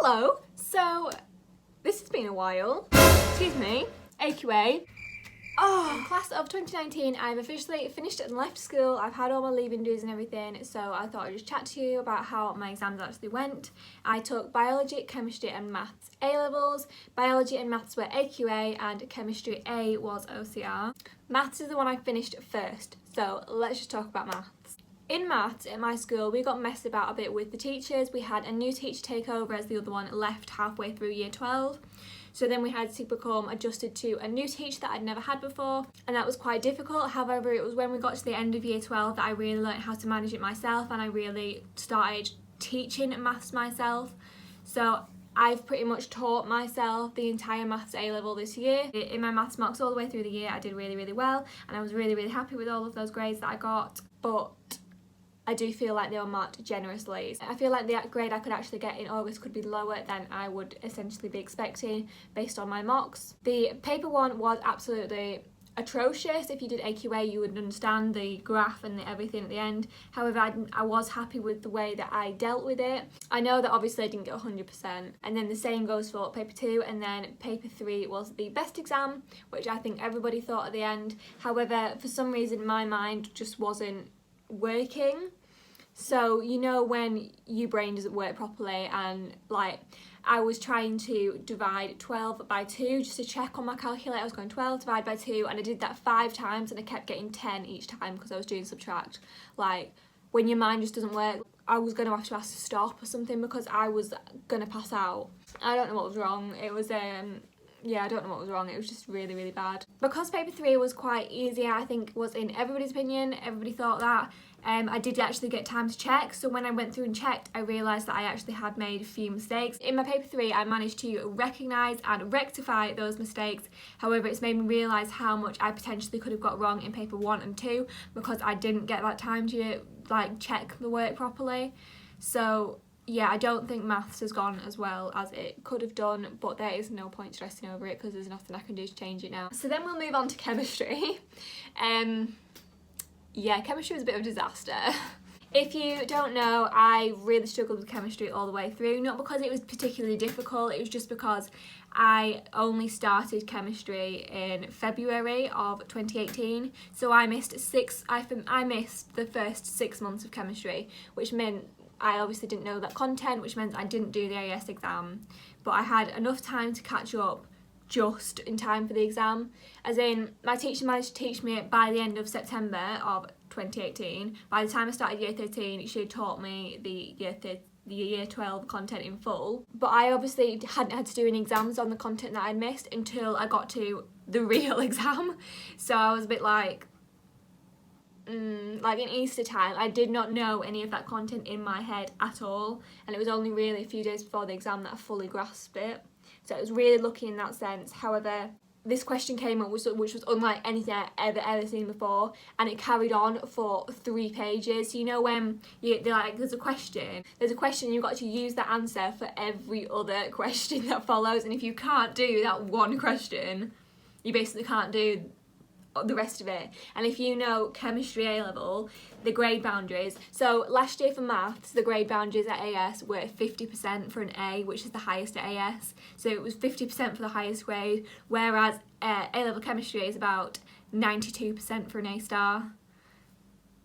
Hello, so this has been a while. Excuse me, AQA. In class of 2019, I've officially finished and left school. I've had all my leaving dues and everything, so I thought I'd just chat to you about how my exams actually went. I took Biology, Chemistry and Maths A-levels. Biology and Maths were AQA and Chemistry A was OCR. Maths is the one I finished first, so let's just talk about maths. In maths at my school, we got messed about a bit with the teachers. We had a new teacher take over as the other one left halfway through year 12. So then we had to become adjusted to a new teacher that I'd never had before, and that was quite difficult. However, it was when we got to the end of year 12 that I really learned how to manage it myself, and I really started teaching maths myself. So I've pretty much taught myself the entire maths A-level this year. In my maths marks all the way through the year, I did really well, and I was really happy with all of those grades that I got, but I do feel like they were marked generously. I feel like the grade I could actually get in August could be lower than I would essentially be expecting based on my mocks. The paper one was absolutely atrocious. If you did AQA, you would understand the graph and everything at the end. However, I was happy with the way that I dealt with it. I know that obviously I didn't get 100%, and then the same goes for paper 2, and then paper 3 was the best exam, which I think everybody thought at the end. However, for some reason my mind just wasn't working. So you know when your brain doesn't work properly, and like I was trying to divide 12 by 2 just to check on my calculator. I was going 12 divided by 2, and I did that 5 times and I kept getting 10 each time because I was doing subtract. Like when your mind just doesn't work, I was going to have to ask to stop or something because I was going to pass out. I don't know what was wrong. It was yeah, I don't know what was wrong. It was just really bad. Because paper 3 was quite easy, I think was in everybody's opinion. Everybody thought that. I did actually get time to check, so when I went through and checked, I realised that I actually had made a few mistakes. In my paper 3, I managed to recognise and rectify those mistakes. However, it's made me realise how much I potentially could have got wrong in paper 1 and 2 because I didn't get that time to like check the work properly. So yeah, I don't think maths has gone as well as it could have done, but there is no point stressing over it because there's nothing I can do to change it now. So then we'll move on to chemistry. Yeah, chemistry was a bit of a disaster. If you don't know, I really struggled with chemistry all the way through, not because it was particularly difficult, it was just because I only started chemistry in February of 2018, so I missed the first 6 months of chemistry, which meant I obviously didn't know that content, which meant I didn't do the AS exam, but I had enough time to catch up just in time for the exam. As in, my teacher managed to teach me by the end of September of 2018. By the time I started year 13, she had taught me the year 12 content in full, but I obviously hadn't had to do any exams on the content that I'd missed until I got to the real exam. So I was a bit like in Easter time, I did not know any of that content in my head at all, and it was only really a few days before the exam that I fully grasped it. So I was really lucky in that sense. However, this question came up which was unlike anything I ever seen before, and it carried on for 3 pages. So you know when there's a question, you've got to use that answer for every other question that follows, and if you can't do that one question, you basically can't do the rest of it. And if you know chemistry A-level, the grade boundaries, so last year for maths the grade boundaries at AS were 50% for an A, which is the highest at AS, so it was 50% for the highest grade, whereas A-level chemistry is about 92% for an A star,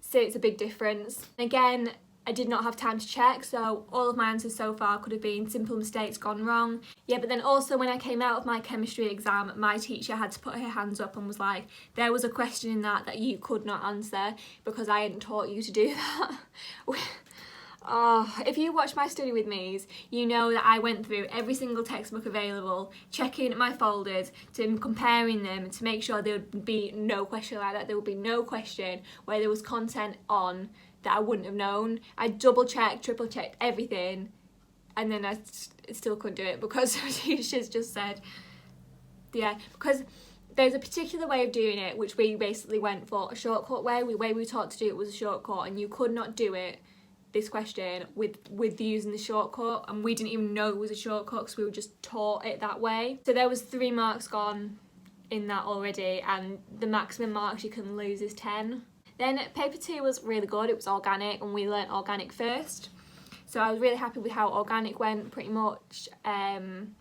so it's a big difference. Again, I did not have time to check, so all of my answers so far could have been simple mistakes gone wrong. Yeah, but then also when I came out of my chemistry exam, my teacher had to put her hands up and was like, there was a question in that you could not answer because I hadn't taught you to do that. Oh, if you watch my study with me's, you know that I went through every single textbook available, checking my folders, comparing them to make sure there would be no question like that. There would be no question where there was content on that I wouldn't have known. I double checked, triple checked everything, and then I still couldn't do it because the teachers just said, yeah, because there's a particular way of doing it which we basically went for a shortcut way. The way we were taught to do it was a shortcut, and you could not do it, this question, with using the shortcut, and we didn't even know it was a shortcut because we were just taught it that way. So there was 3 marks gone in that already, and the maximum marks you can lose is 10. Then paper 2 was really good. It was organic, and we learnt organic first. So I was really happy with how organic went, pretty much. And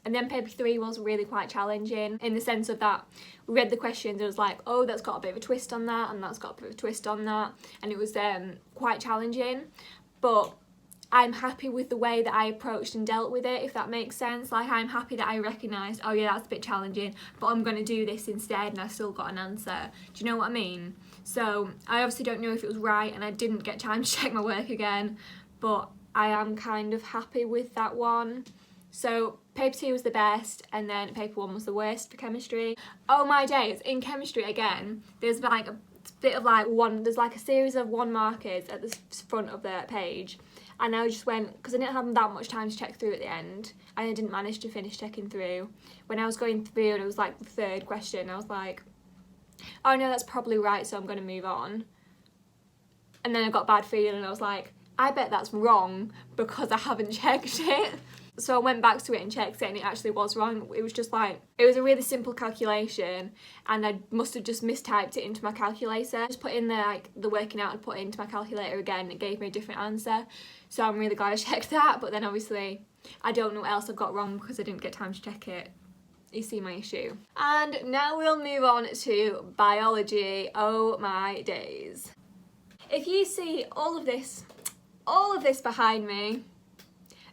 then paper 3 was really quite challenging in the sense of that we read the questions, it was like, oh, that's got a bit of a twist on that, and that's got a bit of a twist on that, and it was quite challenging. But I'm happy with the way that I approached and dealt with it, if that makes sense. Like, I'm happy that I recognised, oh yeah, that's a bit challenging, but I'm going to do this instead, and I still got an answer. Do you know what I mean? So I obviously don't know if it was right, and I didn't get time to check my work again, but I am kind of happy with that one. So paper 2 was the best, and then paper 1 was the worst for chemistry. Oh my days, in chemistry again, there's like a bit of like there's like a series of 1 markers at the front of the page, and I just went, because I didn't have that much time to check through at the end, and I didn't manage to finish checking through. When I was going through and it was like the 3rd question, I was like, oh no, that's probably right, so I'm going to move on. And then I got a bad feeling, and I was like, I bet that's wrong because I haven't checked it. So I went back to it and checked it, and it actually was wrong. It was just like, it was a really simple calculation, and I must have just mistyped it into my calculator. Just put in the working out and put it into my calculator again, and it gave me a different answer. So I'm really glad I checked that, but then obviously I don't know what else I got wrong because I didn't get time to check it. You see my issue. And now we'll move on to biology. Oh my days. If you see all of this behind me,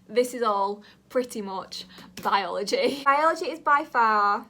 this is all pretty much biology. Biology is by far,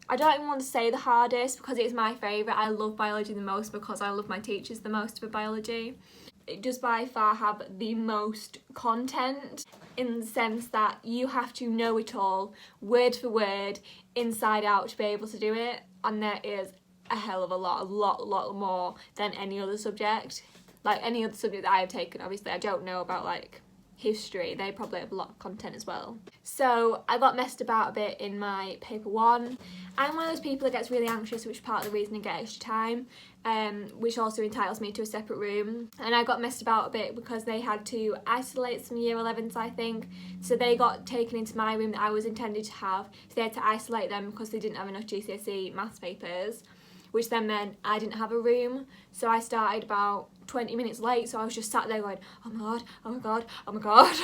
I don't even want to say the hardest because it's my favourite. I love biology the most because I love my teachers the most for biology. It does by far have the most content in the sense that you have to know it all, word for word, inside out to be able to do it. And there is a hell of a lot more than any other subject. Like any other subject that I have taken, obviously I don't know about like history, they probably have a lot of content as well. So I got messed about a bit in my paper 1. I'm one of those people that gets really anxious, which is part of the reason I get extra time, which also entitles me to a separate room. And I got messed about a bit because they had to isolate some year 11s, I think. So they got taken into my room that I was intended to have. So they had to isolate them because they didn't have enough GCSE maths papers, which then meant I didn't have a room. So I started about 20 minutes late, so I was just sat there going, oh my god, oh my god, oh my god,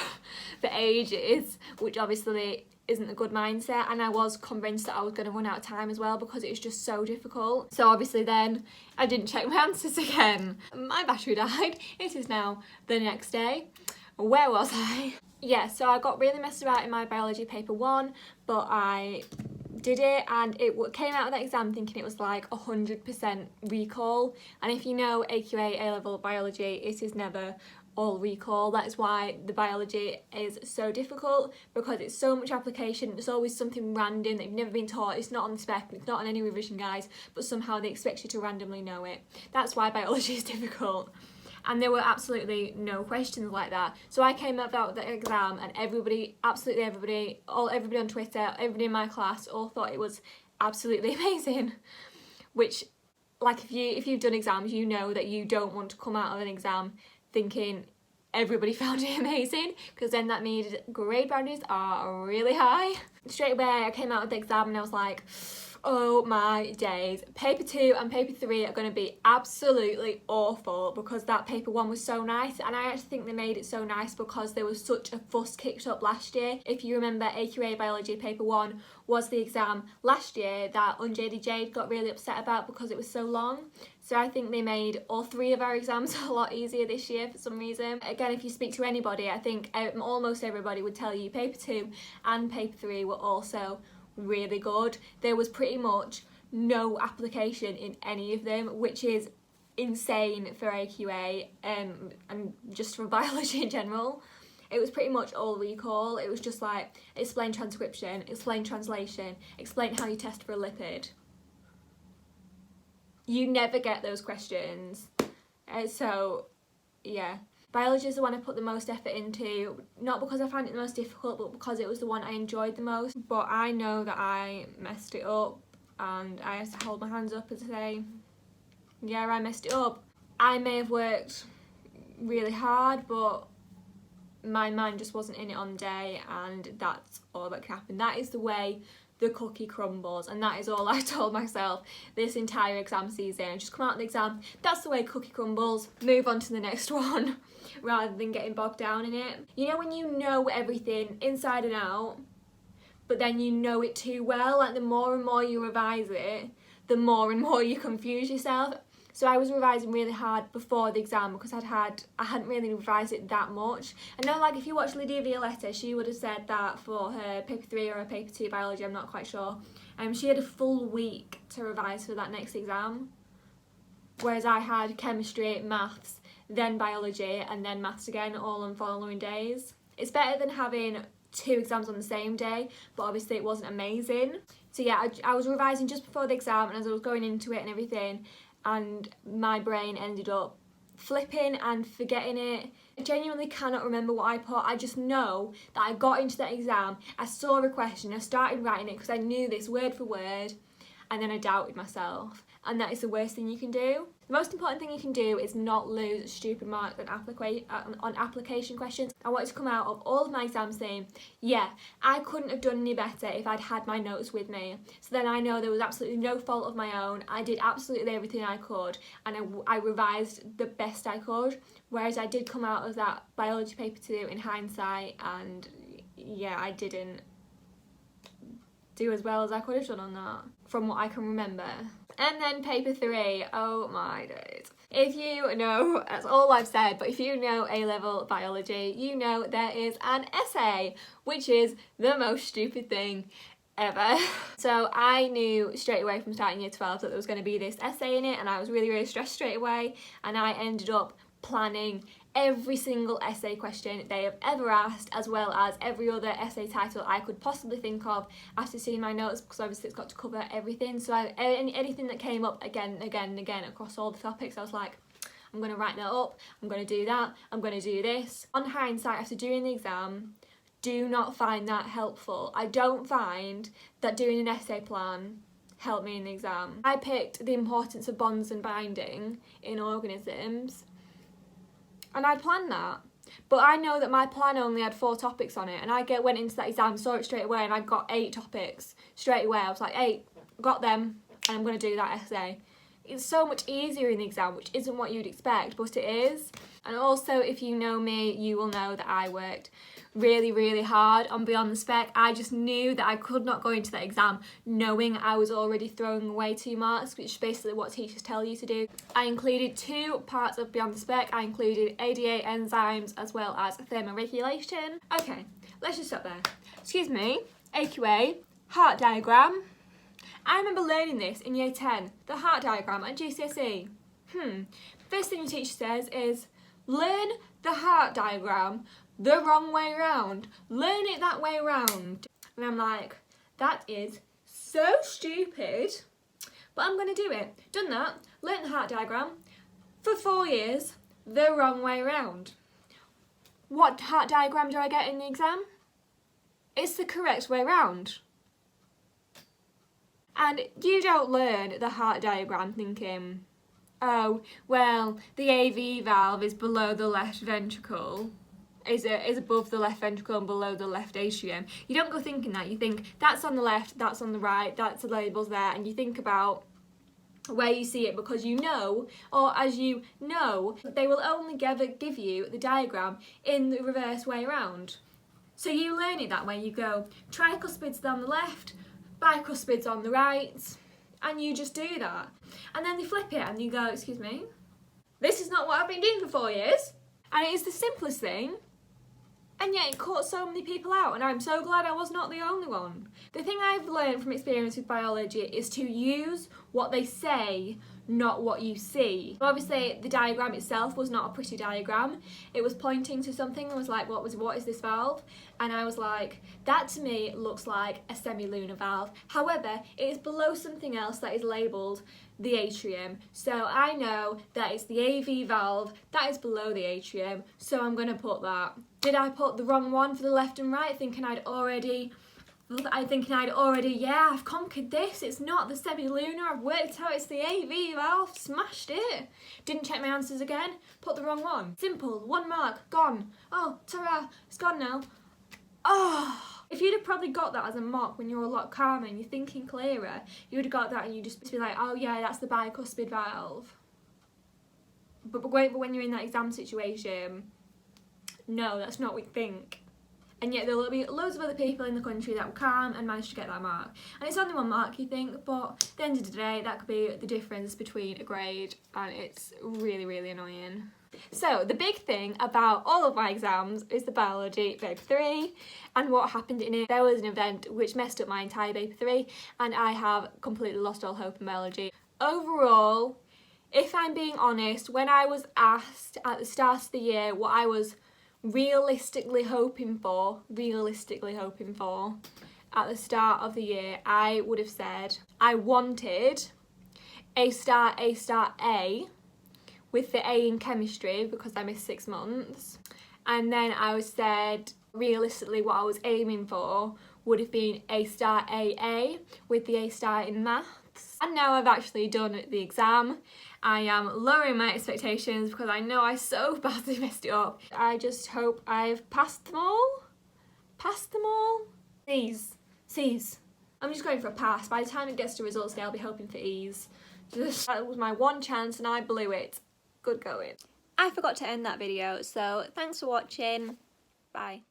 for ages, which obviously isn't a good mindset. And I was convinced that I was going to run out of time as well because it was just so difficult. So obviously then I didn't check my answers again. My battery died. It is now the next day. Where was I? Yeah, so I got really messed about in my biology paper 1, but I did it, and it came out of that exam thinking it was like 100% recall. And if you know AQA A-level biology, it is never all recall. That is why the biology is so difficult, because it's so much application. It's always something random that you've never been taught. It's not on the spec, it's not on any revision guides, but somehow they expect you to randomly know it. That's why biology is difficult. And there were absolutely no questions like that. So I came out the exam, and everybody, absolutely everybody, everybody on Twitter, everybody in my class all thought it was absolutely amazing. Which, like, if you've done exams, you know that you don't want to come out of an exam thinking everybody found it amazing, because then that means grade boundaries are really high. Straight away I came out of the exam and I was like, oh my days. Paper 2 and paper 3 are going to be absolutely awful, because that paper 1 was so nice, and I actually think they made it so nice because there was such a fuss kicked up last year. If you remember, AQA Biology Paper 1 was the exam last year that Unjaded Jade got really upset about because it was so long. So I think they made all 3 of our exams a lot easier this year for some reason. Again, if you speak to anybody, I think almost everybody would tell you paper 2 and paper 3 were also really good. There was pretty much no application in any of them, which is insane for AQA and just for biology in general. It was pretty much all recall. It was just like explain transcription, explain translation, explain how you test for a lipid. You never get those questions. So yeah, biology is the one I put the most effort into, not because I found it the most difficult, but because it was the one I enjoyed the most. But I know that I messed it up, and I have to hold my hands up and say, yeah, I messed it up. I may have worked really hard, but my mind just wasn't in it on the day, and that's all that can happen. That is the way the cookie crumbles, and that is all I told myself this entire exam season. Just come out of the exam, that's the way cookie crumbles, move on to the next one, rather than getting bogged down in it. You know when you know everything inside and out, but then you know it too well, like the more and more you revise it, the more and more you confuse yourself. So I was revising really hard before the exam because I hadn't really revised it that much. I know, like, if you watch Lydia Violetta, she would have said that for her paper 3 or her paper 2 biology, I'm not quite sure. She had a full week to revise for that next exam, whereas I had chemistry, maths, then biology, and then maths again, all on following days. It's better than having 2 exams on the same day, but obviously it wasn't amazing. So yeah, I was revising just before the exam, and as I was going into it and everything, and my brain ended up flipping and forgetting it. I genuinely cannot remember what I put. I just know that I got into that exam, I saw a question, I started writing it because I knew this word for word, and then I doubted myself. And that is the worst thing you can do. The most important thing you can do is not lose stupid marks on application questions. I wanted to come out of all of my exams saying, yeah, I couldn't have done any better if I'd had my notes with me. So then I know there was absolutely no fault of my own. I did absolutely everything I could, and I revised the best I could. Whereas I did come out of that biology paper 2 in hindsight, and yeah, I didn't do as well as I could have done on that, from what I can remember. And then paper 3, oh my days. If you know, that's all I've said, but if you know A-level biology, you know there is an essay, which is the most stupid thing ever. So I knew straight away from starting year 12 that there was going to be this essay in it, and I was really, really stressed straight away, and I ended up planning every single essay question they have ever asked, as well as every other essay title I could possibly think of after seeing my notes, because obviously it's got to cover everything. So anything that came up again across all the topics, I was like, I'm going to write that up, I'm going to do that, I'm going to do this. On hindsight, after doing the exam, do not find that helpful. I don't find that doing an essay plan helped me in the exam. I picked the importance of bonds and binding in organisms, and I'd planned that, but I know that my plan only had 4 topics on it, and I went into that exam, saw it straight away, and I got 8 topics straight away. I was like, 8, got them, and I'm going to do that essay. It's so much easier in the exam, which isn't what you'd expect, but it is. And also, if you know me, you will know that I worked really, really hard on Beyond the Spec. I just knew that I could not go into that exam knowing I was already throwing away 2 marks, which is basically what teachers tell you to do. I included 2 parts of Beyond the Spec. I included ADA enzymes as well as thermoregulation. Okay, let's just stop there. Excuse me, AQA, heart diagram. I remember learning this in year 10, the heart diagram at GCSE. First thing the teacher says is, learn the heart diagram the wrong way round. Learn it that way round. And I'm like, that is so stupid, but I'm going to do it. Done that, learnt the heart diagram for 4 years the wrong way round. What heart diagram do I get in the exam? It's the correct way round. And you don't learn the heart diagram thinking, oh, well, the AV valve is below the left ventricle, is above the left ventricle and below the left atrium. You don't go thinking that. You think, that's on the left, that's on the right, that's the labels there, and you think about where you see it, because you know, or as you know, they will only give you the diagram in the reverse way around. So you learn it that way. You go, tricuspids on the left, bicuspids on the right, and you just do that. And then they flip it and you go, excuse me, this is not what I've been doing for 4 years. And it is the simplest thing, and yet it caught so many people out, and I'm so glad I was not the only one. The thing I've learned from experience with biology is to use what they say, not what you see. Obviously, the diagram itself was not a pretty diagram. It was pointing to something and was like, what is this valve? And I was like, that to me looks like a semilunar valve. However, it is below something else that is labelled the atrium. So I know that it's the AV valve that is below the atrium, so I'm going to put that. Did I put the wrong one for the left and right, thinking I'd already, yeah, I've conquered this, it's not the semilunar, I've worked out it's the AV valve, smashed it. Didn't check my answers again, put the wrong one. Simple, 1 mark, gone. Oh, ta-ra, it's gone now. Oh, If you'd have probably got that as a mock when you're a lot calmer and you're thinking clearer, you would have got that and you'd just be like, oh yeah, that's the bicuspid valve. But when you're in that exam situation, no, that's not what you think. And yet there'll be loads of other people in the country that will calm and manage to get that mark. And it's only one mark, you think, but at the end of the day, that could be the difference between a grade, and it's really, really annoying. So the big thing about all of my exams is the biology paper 3 and what happened in it. There was an event which messed up my entire paper 3 and I have completely lost all hope in biology. Overall, if I'm being honest, when I was asked at the start of the year what I was realistically hoping for at the start of the year, I would have said I wanted A star, A with the A in chemistry because I missed 6 months, and then I was said realistically what I was aiming for would have been A star, AA with the A star in maths. And now I've actually done the exam, I am lowering my expectations because I know I so badly messed it up. I just hope I've passed them all. C's. I'm just going for a pass. By the time it gets to results day, I'll be hoping for E's. That was my one chance and I blew it. Good going. I forgot to end that video, so thanks for watching. Bye.